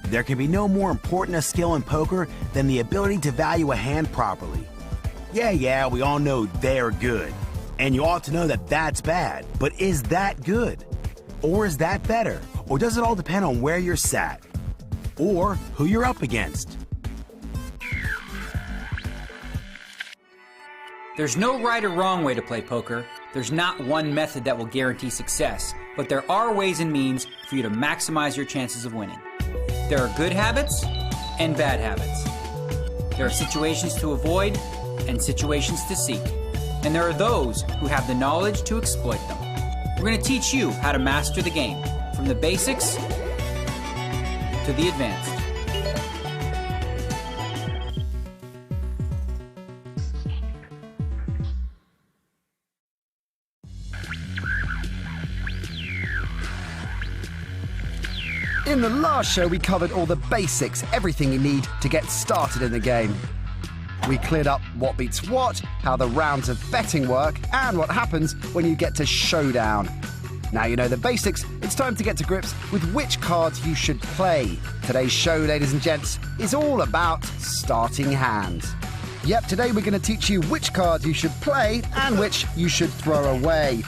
There can be no more important a skill in poker than the ability to value a hand properly. Yeah, we all know they're good. And you ought to know that that's bad. But is that good? Or is that better? Or does it all depend on where you're sat? Or who you're up against? There's no right or wrong way to play poker. There's not one method that will guarantee success, but there are ways and means for you to maximize your chances of winning. There are good habits and bad habits. There are situations to avoid and situations to seek. And there are those who have the knowledge to exploit them. We're going to teach you how to master the game, from the basics to the advanced. In the last show, we covered all the basics, everything you need to get started in the game. We cleared up what beats what, how the rounds of betting work, and what happens when you get to showdown. Now you know the basics, it's time to get to grips with which cards you should play. Today's show, ladies and gents, is all about starting hands. Yep, today we're going to teach you which cards you should play and which you should throw away.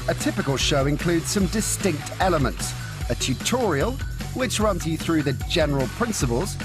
A typical show includes some distinct elements: a tutorial, which runs you through the general principles,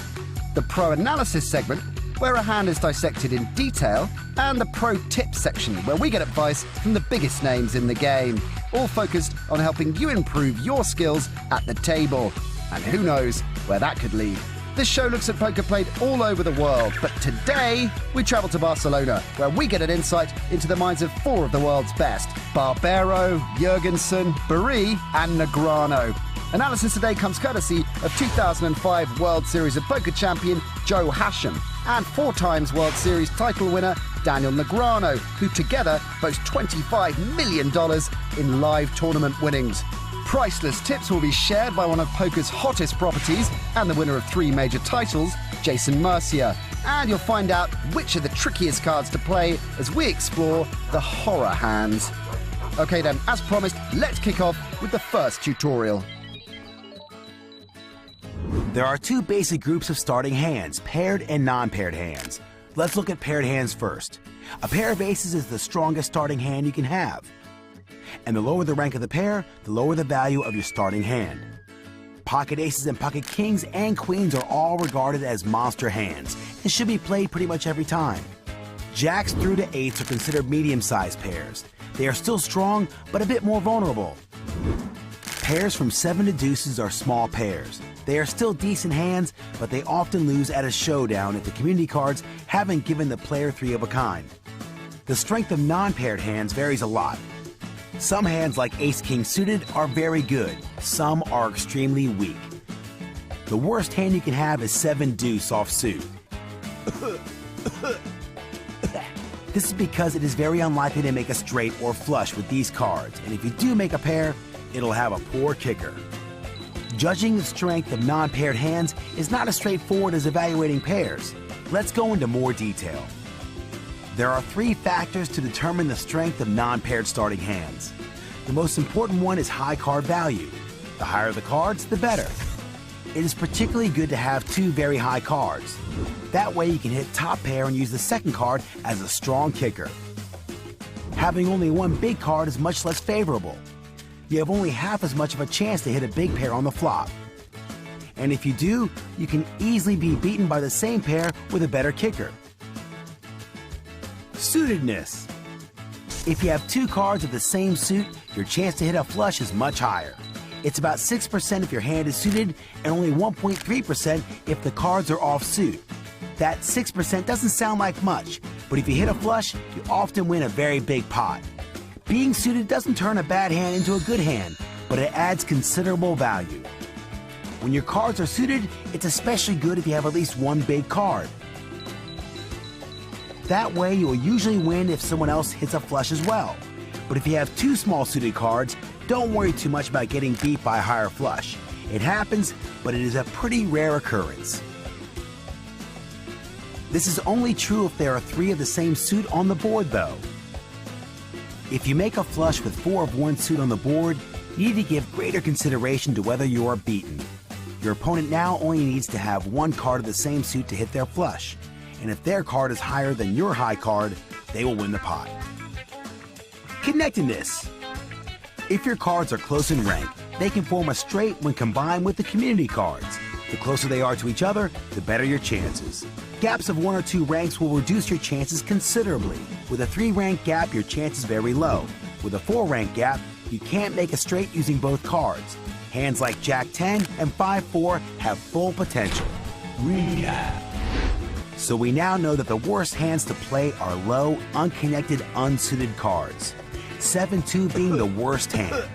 the pro analysis segment, where a hand is dissected in detail, and the pro tips section, where we get advice from the biggest names in the game, all focused on helping you improve your skills at the table. And who knows where that could lead. This show looks at poker played all over the world, but today we travel to Barcelona, where we get an insight into the minds of 4 of the world's best: Barbero, Jurgensen, Barry, and Negreanu. Analysis today comes courtesy of 2005 World Series of Poker champion Joe Hasham and 4 times World Series title winner Daniel Negreanu, who together boast $25 million in live tournament winnings. Priceless tips will be shared by one of poker's hottest properties and the winner of 3 major titles, Jason Mercier. And you'll find out which are the trickiest cards to play as we explore the horror hands. Okay then, as promised, let's kick off with the first tutorial. There are 2 basic groups of starting hands: paired and non-paired hands. Let's look at paired hands first. A pair of aces is the strongest starting hand you can have. And the lower the rank of the pair, the lower the value of your starting hand. Pocket aces and pocket kings and queens are all regarded as monster hands and should be played pretty much every time. Jacks through to 8s are considered medium-sized pairs. They are still strong, but a bit more vulnerable. Pairs from 7 to deuces are small pairs. They are still decent hands, but they often lose at a showdown if the community cards haven't given the player 3 of a kind. The strength of non-paired hands varies a lot. Some hands like ace-king suited are very good. Some are extremely weak. The worst hand you can have is 7-deuce offsuit. This is because it is very unlikely to make a straight or flush with these cards, and if you do make a pair, it'll have a poor kicker. Judging the strength of non-paired hands is not as straightforward as evaluating pairs. Let's go into more detail. There are 3 factors to determine the strength of non-paired starting hands. The most important one is high card value. The higher the cards, the better. It is particularly good to have 2 very high cards. That way you can hit top pair and use the second card as a strong kicker. Having only 1 big card is much less favorable. You have only half as much of a chance to hit a big pair on the flop. And if you do, you can easily be beaten by the same pair with a better kicker. Suitedness. If you have 2 cards of the same suit, your chance to hit a flush is much higher. It's about 6% if your hand is suited and only 1.3% if the cards are off suit. That 6% doesn't sound like much, but if you hit a flush, you often win a very big pot. Being suited doesn't turn a bad hand into a good hand, but it adds considerable value. When your cards are suited, it's especially good if you have at least 1 big card. That way, you will usually win if someone else hits a flush as well. But if you have 2 small suited cards, don't worry too much about getting beat by a higher flush. It happens, but it is a pretty rare occurrence. This is only true if there are 3 of the same suit on the board, though. If you make a flush with 4 of 1 suit on the board, you need to give greater consideration to whether you are beaten. Your opponent now only needs to have one card of the same suit to hit their flush, and if their card is higher than your high card, they will win the pot. Connectedness. If your cards are close in rank, they can form a straight when combined with the community cards. The closer they are to each other, the better your chances. Gaps of 1 or 2 ranks will reduce your chances considerably. With a 3-rank gap, your chance is very low. With a 4-rank gap, you can't make a straight using both cards. Hands like Jack 10 and 5-4 have full potential. Recap. So we now know that the worst hands to play are low, unconnected, unsuited cards. 7-2 being the worst hand.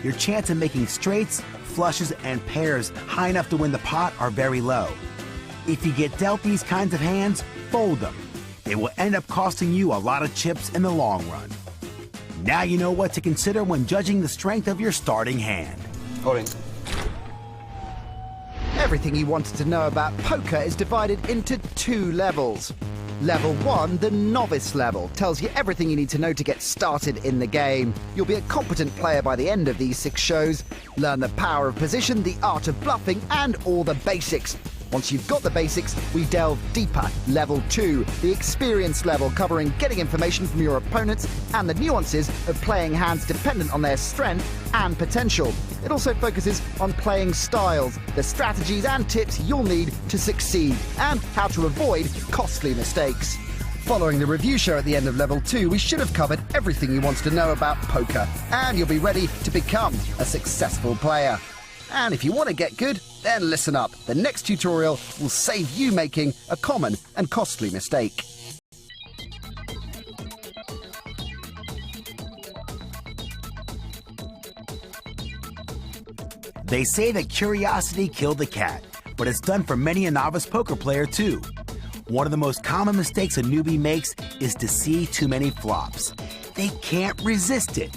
Your chance of making straights, flushes, and pairs high enough to win the pot are very low. If you get dealt these kinds of hands, fold them. They will end up costing you a lot of chips in the long run. Now you know what to consider when judging the strength of your starting hand. Holding. Everything you wanted to know about poker is divided into 2 levels. Level 1, the novice level, tells you everything you need to know to get started in the game. You'll be a competent player by the end of these 6 shows. Learn the power of position, the art of bluffing, and all the basics. Once you've got the basics, we delve deeper. Level 2, the experience level, covering getting information from your opponents and the nuances of playing hands dependent on their strength and potential. It also focuses on playing styles, the strategies and tips you'll need to succeed, and how to avoid costly mistakes. Following the review show at the end of Level 2, we should have covered everything you wanted to know about poker, and you'll be ready to become a successful player. And if you want to get good, then listen up. The next tutorial will save you making a common and costly mistake. They say that curiosity killed the cat, but it's done for many a novice poker player too. One of the most common mistakes a newbie makes is to see too many flops. They can't resist it.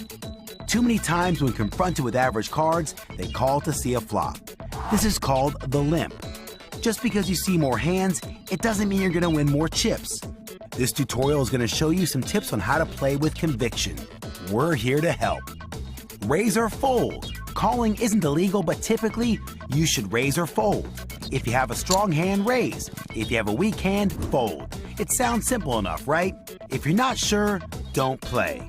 Too many times when confronted with average cards, they call to see a flop. This is called the limp. Just because you see more hands, it doesn't mean you're going to win more chips. This tutorial is going to show you some tips on how to play with conviction. We're here to help. Raise or fold. Calling isn't illegal, but typically, you should raise or fold. If you have a strong hand, raise. If you have a weak hand, fold. It sounds simple enough, right? If you're not sure, don't play.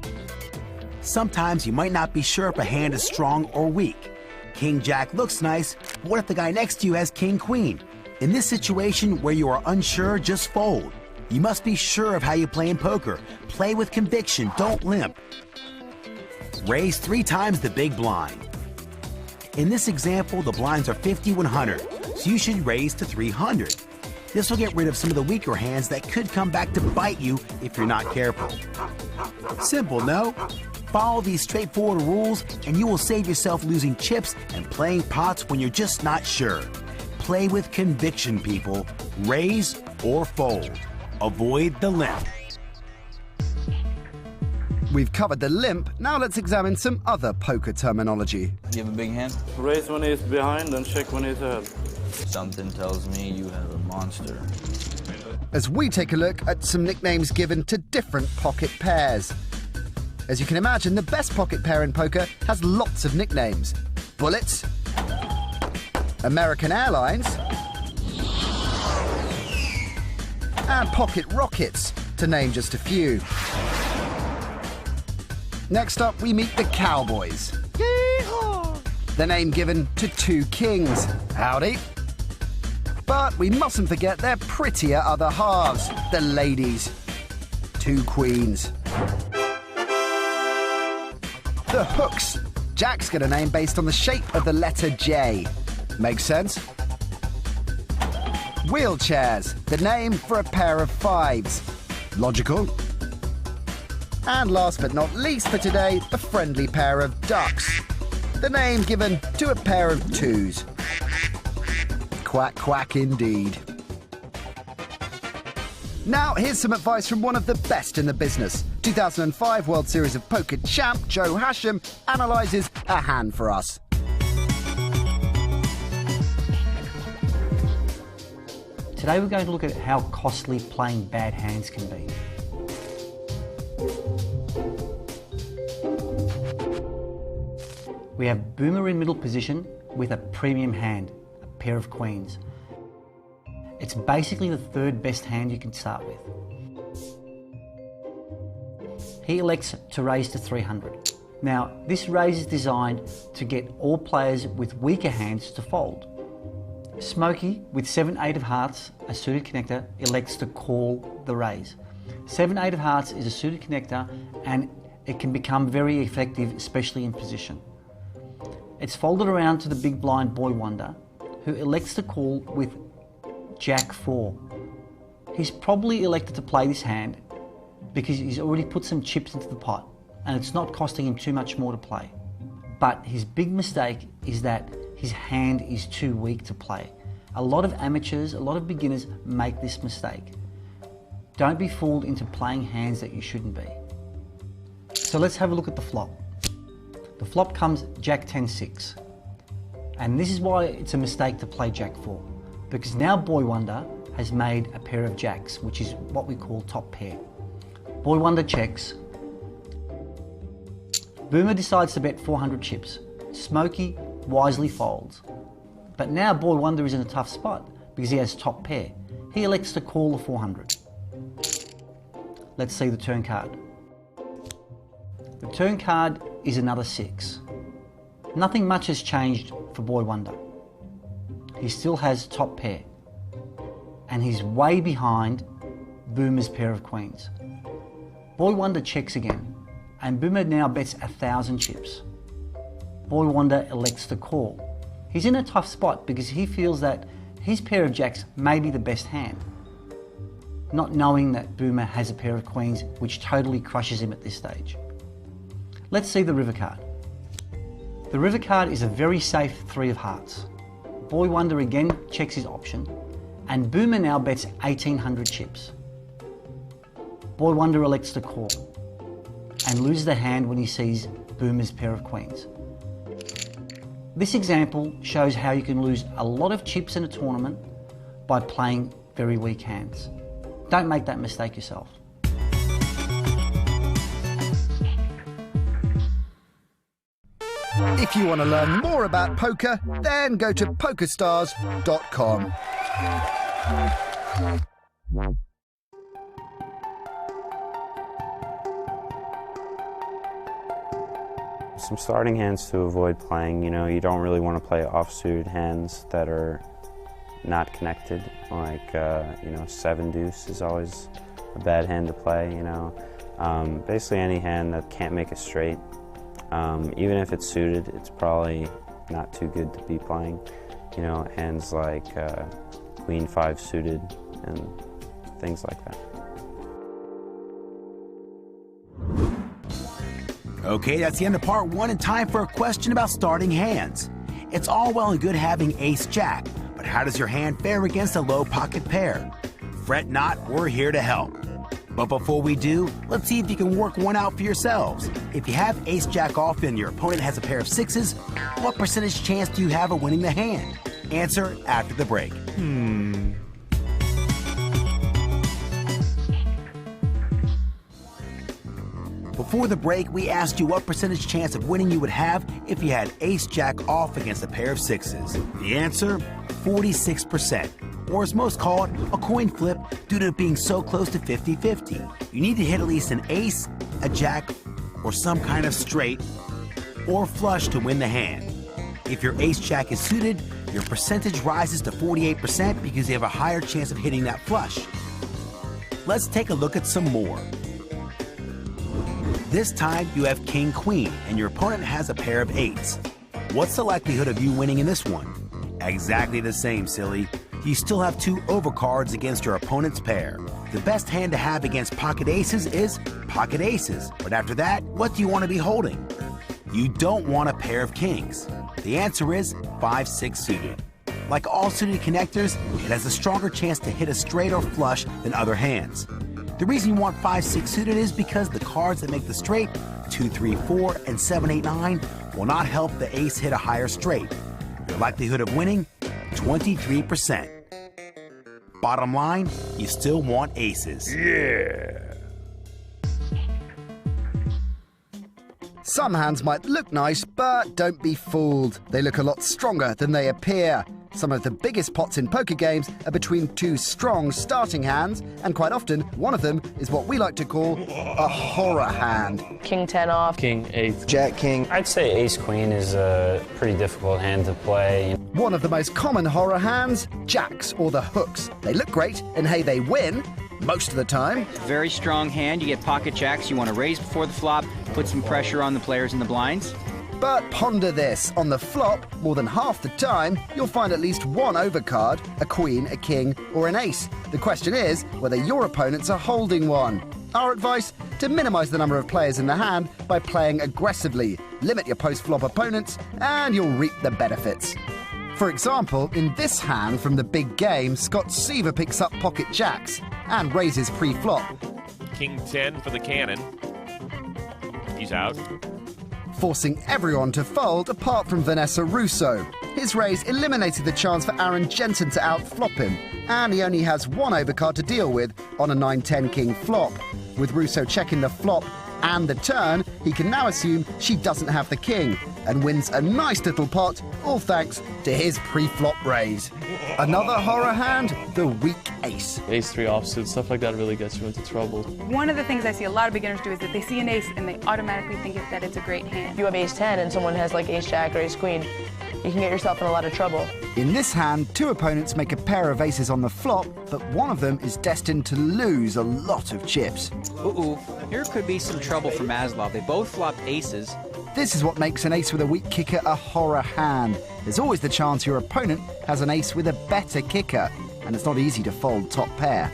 Sometimes you might not be sure if a hand is strong or weak. King Jack looks nice, but what if the guy next to you has King Queen? In this situation where you are unsure, just fold. You must be sure of how you play in poker. Play with conviction, don't limp. Raise 3 times the big blind. In this example, the blinds are 50, 100, so you should raise to 300. This will get rid of some of the weaker hands that could come back to bite you if you're not careful. Simple, no? Follow these straightforward rules and you will save yourself losing chips and playing pots when you're just not sure. Play with conviction, people. Raise or fold. Avoid the limp. We've covered the limp, now let's examine some other poker terminology. You have a big hand? Raise when he's behind and check when he's ahead. Something tells me you have a monster. As we take a look at some nicknames given to different pocket pairs. As you can imagine, the best pocket pair in poker has lots of nicknames. Bullets, American Airlines, and Pocket Rockets, to name just a few. Next up, we meet the Cowboys. Yee-haw! The name given to 2 kings. Howdy. But we mustn't forget their prettier other halves, the ladies. 2 queens. The Hooks. Jack's got a name based on the shape of the letter J. Makes sense? Wheelchairs. The name for a pair of 5s. Logical. And last but not least for today, a friendly pair of ducks. The name given to a pair of 2s. Quack, quack indeed. Now, here's some advice from one of the best in the business. 2005 World Series of Poker champ Joe Hasham analyses a hand for us. Today we're going to look at how costly playing bad hands can be. We have Boomer in middle position with a premium hand, a pair of queens. It's basically the third best hand you can start with. He elects to raise to 300. Now, this raise is designed to get all players with weaker hands to fold. Smokey, with 7-8 of hearts, a suited connector, elects to call the raise. 7-8 of hearts is a suited connector and it can become very effective, especially in position. It's folded around to the big blind Boy Wonder, who elects to call with Jack 4. He's probably elected to play this hand because he's already put some chips into the pot and it's not costing him too much more to play. But his big mistake is that his hand is too weak to play. A lot of amateurs, a lot of beginners make this mistake. Don't be fooled into playing hands that you shouldn't be. So let's have a look at the flop. The flop comes Jack 10-6. And this is why it's a mistake to play Jack 4. Because now Boy Wonder has made a pair of jacks, which is what we call top pair. Boy Wonder checks. Boomer decides to bet 400 chips. Smokey wisely folds. But now Boy Wonder is in a tough spot because he has top pair. He elects to call the 400. Let's see the turn card. The turn card is another 6. Nothing much has changed for Boy Wonder. He still has top pair. And he's way behind Boomer's pair of queens. Boy Wonder checks again, and Boomer now bets 1,000 chips. Boy Wonder elects to call. He's in a tough spot because he feels that his pair of jacks may be the best hand, not knowing that Boomer has a pair of queens, which totally crushes him at this stage. Let's see the river card. The river card is a very safe 3 of hearts. Boy Wonder again checks his option, and Boomer now bets 1,800 chips. Boy Wonder elects to call and loses the hand when he sees Boomer's pair of queens. This example shows how you can lose a lot of chips in a tournament by playing very weak hands. Don't make that mistake yourself. If you want to learn more about poker, then go to pokerstars.com. Some starting hands to avoid playing, you don't really want to play offsuited hands that are not connected, like, 7-deuce is always a bad hand to play, Basically any hand that can't make a straight, even if it's suited, it's probably not too good to be playing. Hands like Queen 5 suited and things like that. Okay, that's the end of part 1 and time for a question about starting hands. It's all well and good having ace-jack, but how does your hand fare against a low pocket pair? Fret not, we're here to help. But before we do, let's see if you can work one out for yourselves. If you have ace-jack off and your opponent has a pair of 6s, what percentage chance do you have of winning the hand? Answer after the break. Before the break, we asked you what percentage chance of winning you would have if you had ace-jack off against a pair of 6s. The answer, 46%. Or as most call it, a coin flip due to it being so close to 50-50. You need to hit at least an ace, a jack, or some kind of straight, or flush to win the hand. If your ace-jack is suited, your percentage rises to 48% because you have a higher chance of hitting that flush. Let's take a look at some more. This time you have king-queen and your opponent has a pair of 8s. What's the likelihood of you winning in this one? Exactly the same, silly. You still have 2 overcards against your opponent's pair. The best hand to have against pocket aces is pocket aces. But after that, what do you want to be holding? You don't want a pair of kings. The answer is 5-6 suited. Like all suited connectors, it has a stronger chance to hit a straight or flush than other hands. The reason you want 5-6 suited is because the cards that make the straight, 2, 3, 4, and 7, 8, 9, will not help the ace hit a higher straight. Your likelihood of winning, 23%. Bottom line, you still want aces. Yeah! Some hands might look nice, but don't be fooled. They look a lot stronger than they appear. Some of the biggest pots in poker games are between two strong starting hands, and quite often one of them is what we like to call a horror hand. King 10 off. King 8. Jack King. I'd say ace queen is a pretty difficult hand to play. One of the most common horror hands, jacks or the hooks. They look great, and hey, they win most of the time. Very strong hand. You get pocket jacks. You want to raise before the flop, put some pressure on the players in the blinds. But ponder this, on the flop, more than half the time, you'll find at least one overcard, a queen, a king, or an ace. The question is whether your opponents are holding one. Our advice? To minimise the number of players in the hand by playing aggressively. Limit your post-flop opponents, and you'll reap the benefits. For example, in this hand from the big game, Scott Seaver picks up pocket jacks and raises pre-flop. King 10 for the cannon. He's out. Forcing everyone to fold apart from Vanessa Russo. His raise eliminated the chance for Aaron Jensen to outflop him, and he only has one overcard to deal with on a 9-10 king flop. With Russo checking the flop and the turn, he can now assume she doesn't have the king, and wins a nice little pot, all thanks to his pre-flop raise. Another horror hand, the weak ace. Ace 3 offsuit, stuff like that really gets you into trouble. One of the things I see a lot of beginners do is that they see an ace and they automatically think that it's a great hand. If you have ace 10 and someone has like ace jack or ace queen, you can get yourself in a lot of trouble. In this hand, two opponents make a pair of aces on the flop, but one of them is destined to lose a lot of chips. Ooh, here could be some trouble for Maslov. They both flopped aces. This is what makes an ace with a weak kicker a horror hand. There's always the chance your opponent has an ace with a better kicker, and it's not easy to fold top pair.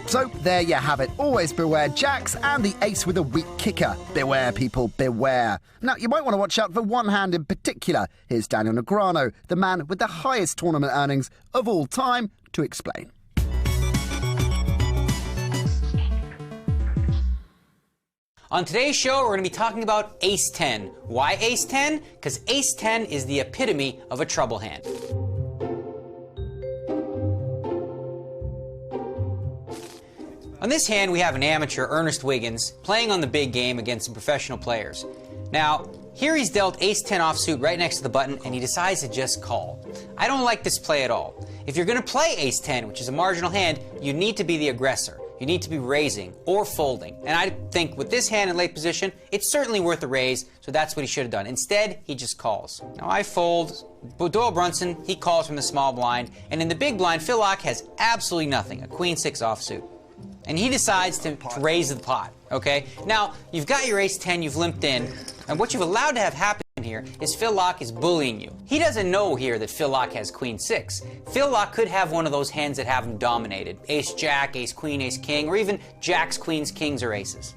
So there you have it. Always beware jacks and the ace with a weak kicker. Beware, people, beware. Now, you might want to watch out for one hand in particular. Here's Daniel Negreanu, the man with the highest tournament earnings of all time, to explain. On today's show, we're going to be talking about ace 10. Why ace 10? Because ace 10 is the epitome of a trouble hand. On this hand, we have an amateur, Ernest Wiggins, playing on the big game against some professional players. Now, here he's dealt ace 10 offsuit right next to the button, and he decides to just call. I don't like this play at all. If you're going to play ace 10, which is a marginal hand, you need to be the aggressor. You need to be raising or folding. And I think with this hand in late position, it's certainly worth a raise, so that's what he should have done. Instead, he just calls. Now I fold. Doyle Brunson, he calls from the small blind, and in the big blind, Phil Locke has absolutely nothing, a queen 6 offsuit. And he decides to raise the pot, okay? Now, you've got your ace 10, you've limped in, and what you've allowed to have happen here is Phil Locke is bullying you. He doesn't know here that Phil Locke has queen 6. Phil Locke could have one of those hands that have him dominated. Ace jack, ace queen, ace king, or even jacks, queens, kings, or aces.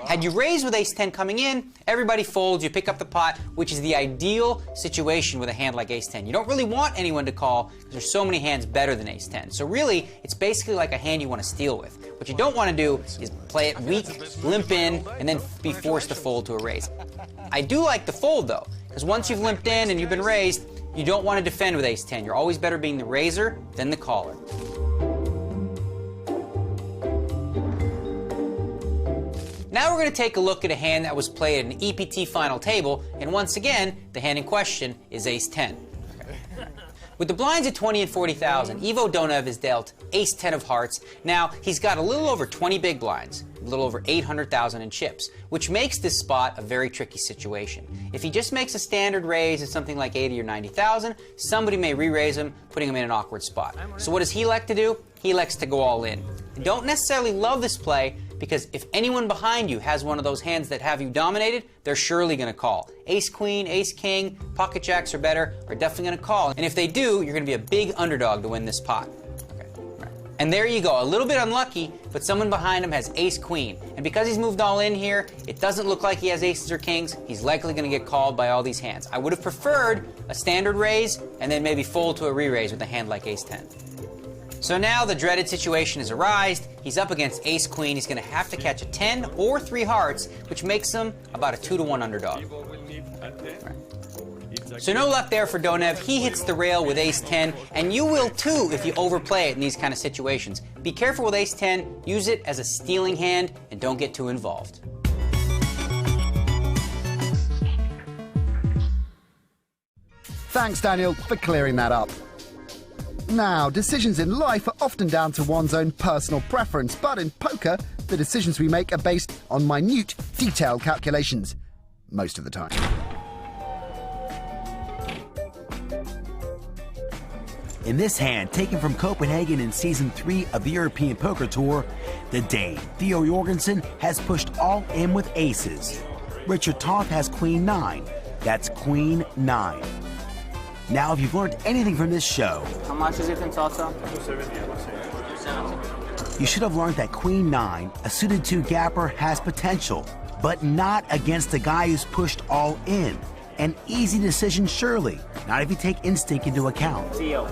Had you raised with ace 10 coming in, everybody folds, you pick up the pot, which is the ideal situation with a hand like ace 10. You don't really want anyone to call because there's so many hands better than ace 10. So really, it's basically like a hand you want to steal with. What you don't want to do is play it weak, limp in, and then be forced to fold to a raise. I do like the fold though, because once you've limped in and you've been raised, you don't want to defend with ace 10. You're always better being the raiser than the caller. Now we're going to take a look at a hand that was played at an EPT final table, and once again, the hand in question is ace 10. With the blinds at 20 and 40,000, Ivo Donev is dealt ace 10 of hearts. Now, he's got a little over 20 big blinds, a little over 800,000 in chips, which makes this spot a very tricky situation. If he just makes a standard raise at something like 80 or 90,000, somebody may re-raise him, putting him in an awkward spot. So what does he like to do? He likes to go all in. I don't necessarily love this play, because if anyone behind you has one of those hands that have you dominated, they're surely going to call. Ace queen, ace king, pocket jacks or better are definitely going to call. And if they do, you're going to be a big underdog to win this pot. Okay, right. And there you go, a little bit unlucky, but someone behind him has ace queen. And because he's moved all in here, it doesn't look like he has aces or kings. He's likely going to get called by all these hands. I would have preferred a standard raise and then maybe fold to a re-raise with a hand like ace 10. So now the dreaded situation has arisen. He's up against ace queen. He's going to have to catch a 10 or 3 hearts, which makes him about a 2-to-1 underdog. Right. So no luck there for Donev. He hits the rail with ace 10, and you will too if you overplay it in these kind of situations. Be careful with ace 10. Use it as a stealing hand, and don't get too involved. Thanks, Daniel, for clearing that up. Now, decisions in life are often down to one's own personal preference, but in poker, the decisions we make are based on minute, detailed calculations. Most of the time. In this hand, taken from Copenhagen in Season 3 of the European Poker Tour, the Dane, Theo Jorgensen, has pushed all in with aces. Richard Toth has Queen 9. That's Queen 9. Now, if you've learned anything from this show... How much is it in total? 270. You should have learned that Queen 9, a suited 2 gapper, has potential, but not against a guy who's pushed all in. An easy decision, surely, not if you take instinct into account. Theo,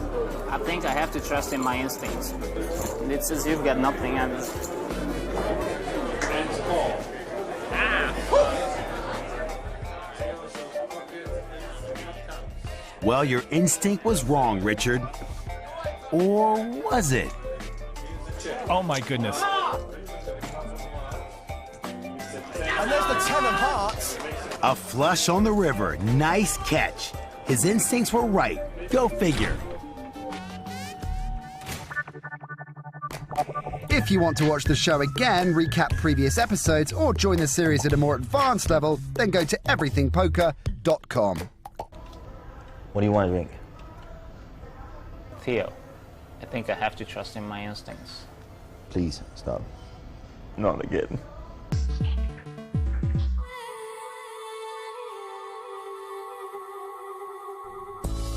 I think I have to trust in my instincts. It's as you've got nothing on me. Well, your instinct was wrong, Richard. Or was it? Oh my goodness. And there's the 10 of hearts. A flush on the river. Nice catch. His instincts were right. Go figure. If you want to watch the show again, recap previous episodes, or join the series at a more advanced level, then go to everythingpoker.com. What do you want to drink? Theo, I think I have to trust in my instincts. Please, stop. Not again.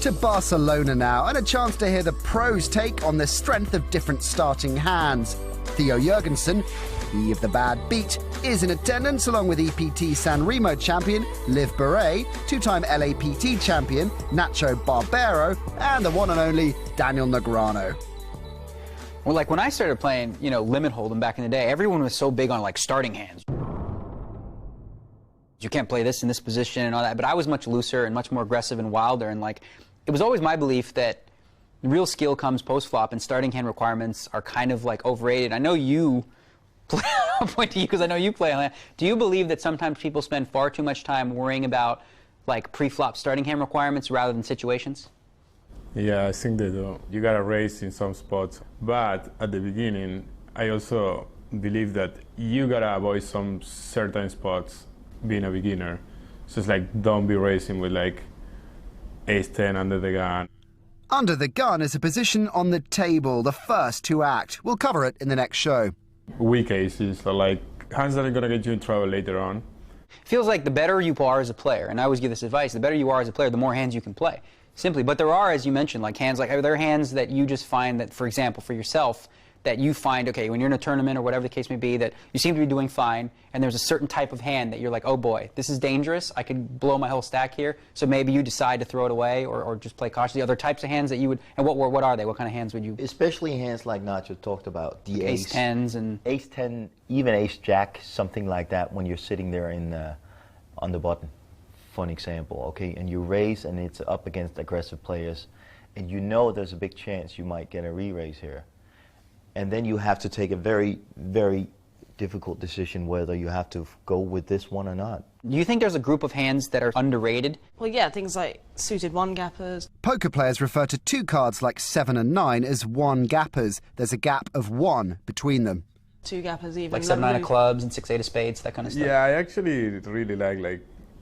To Barcelona now, and a chance to hear the pros' take on the strength of different starting hands. Theo Jorgensen, he of the bad beat, is in attendance along with EPT San Remo champion Liv Beret, 2-time LAPT champion Nacho Barbero, and the one and only Daniel Negreanu. Well, like when I started playing, limit hold'em back in the day, everyone was so big on like starting hands. You can't play this in this position and all that, but I was much looser and much more aggressive and wilder, and like it was always my belief that real skill comes post-flop and starting hand requirements are kind of like overrated. I know you play, I'll point to you because I know you play on that. Do you believe that sometimes people spend far too much time worrying about like pre-flop starting hand requirements rather than situations? Yeah, I think they do. You gotta raise in some spots, but at the beginning, I also believe that you gotta avoid some certain spots being a beginner. So it's like, don't be racing with like ace-10 under the gun. Under the gun is a position on the table, the first to act. We'll cover it in the next show. Weak aces are like hands that are gonna get you in trouble later on. Feels like the better you are as a player, and I always give this advice, the better you are as a player, the more hands you can play. Simply, but there are, as you mentioned, like hands, like are there hands that you just find that, for example, for yourself, that you find, okay, when you're in a tournament or whatever the case may be, that you seem to be doing fine, and there's a certain type of hand that you're like, oh boy, this is dangerous, I could blow my whole stack here, so maybe you decide to throw it away or just play cautiously. Other types of hands that you would, and what are they? What kind of hands would you? Especially hands like Nacho talked about, the ace 10s and ace 10, even ace jack, something like that when you're sitting there in on the button. Fun example, okay, and you raise and it's up against aggressive players, and you know there's a big chance you might get a re-raise here. And then you have to take a very, very difficult decision whether you have to go with this one or not. Do you think there's a group of hands that are underrated? Well, yeah, things like suited 1-gappers. Poker players refer to 2 cards like 7 and 9 as 1-gappers. There's a gap of 1 between them. 2-gappers even. Like 7-9 of clubs and 6-8 of spades, that kind of stuff? Yeah, I actually really like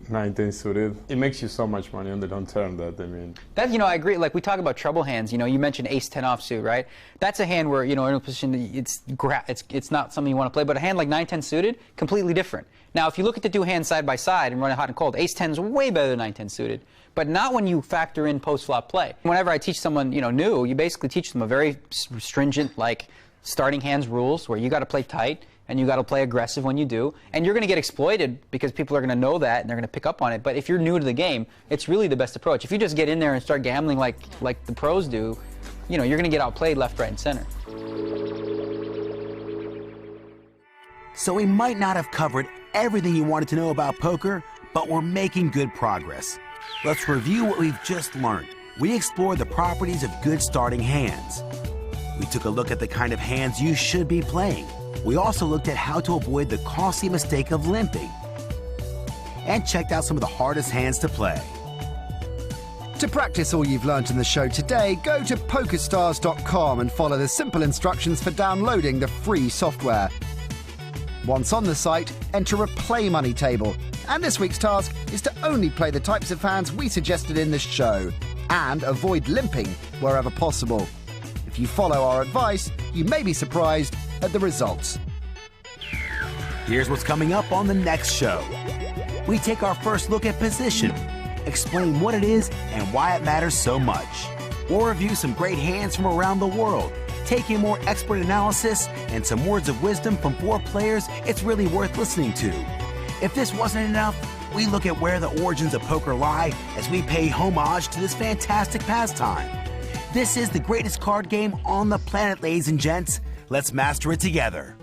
9-10 suited. It makes you so much money on the long term that, I mean... That, I agree. Like, we talk about trouble hands. You mentioned ace-10 offsuit, right? That's a hand where, in a position, it's not something you want to play. But a hand like 9-10 suited, completely different. Now, if you look at the 2 hands side by side and run it hot and cold, ace-10 is way better than 9-10 suited. But not when you factor in post-flop play. Whenever I teach someone, new, you basically teach them a very stringent, like, starting hands rules where you got to play tight. And you got to play aggressive when you do, and you're going to get exploited because people are going to know that and they're going to pick up on it. But if you're new to the game, it's really the best approach. If you just get in there and start gambling like the pros do, you're going to get outplayed left, right, and center. So we might not have covered everything you wanted to know about poker, but we're making good progress. Let's review what we've just learned. We explored the properties of good starting hands. We took a look at the kind of hands you should be playing. We also looked at how to avoid the costly mistake of limping and checked out some of the hardest hands to play. To practice all you've learnt in the show today, go to pokerstars.com and follow the simple instructions for downloading the free software. Once on the site, enter a play money table, and this week's task is to only play the types of hands we suggested in this show, and avoid limping wherever possible. If you follow our advice, you may be surprised at the results. Here's what's coming up on the next show. We take our first look at position, explain what it is and why it matters so much. We'll review some great hands from around the world, take a more expert analysis, and some words of wisdom from 4 players it's really worth listening to. If this wasn't enough, we look at where the origins of poker lie as we pay homage to this fantastic pastime. This is the greatest card game on the planet, ladies and gents. Let's master it together.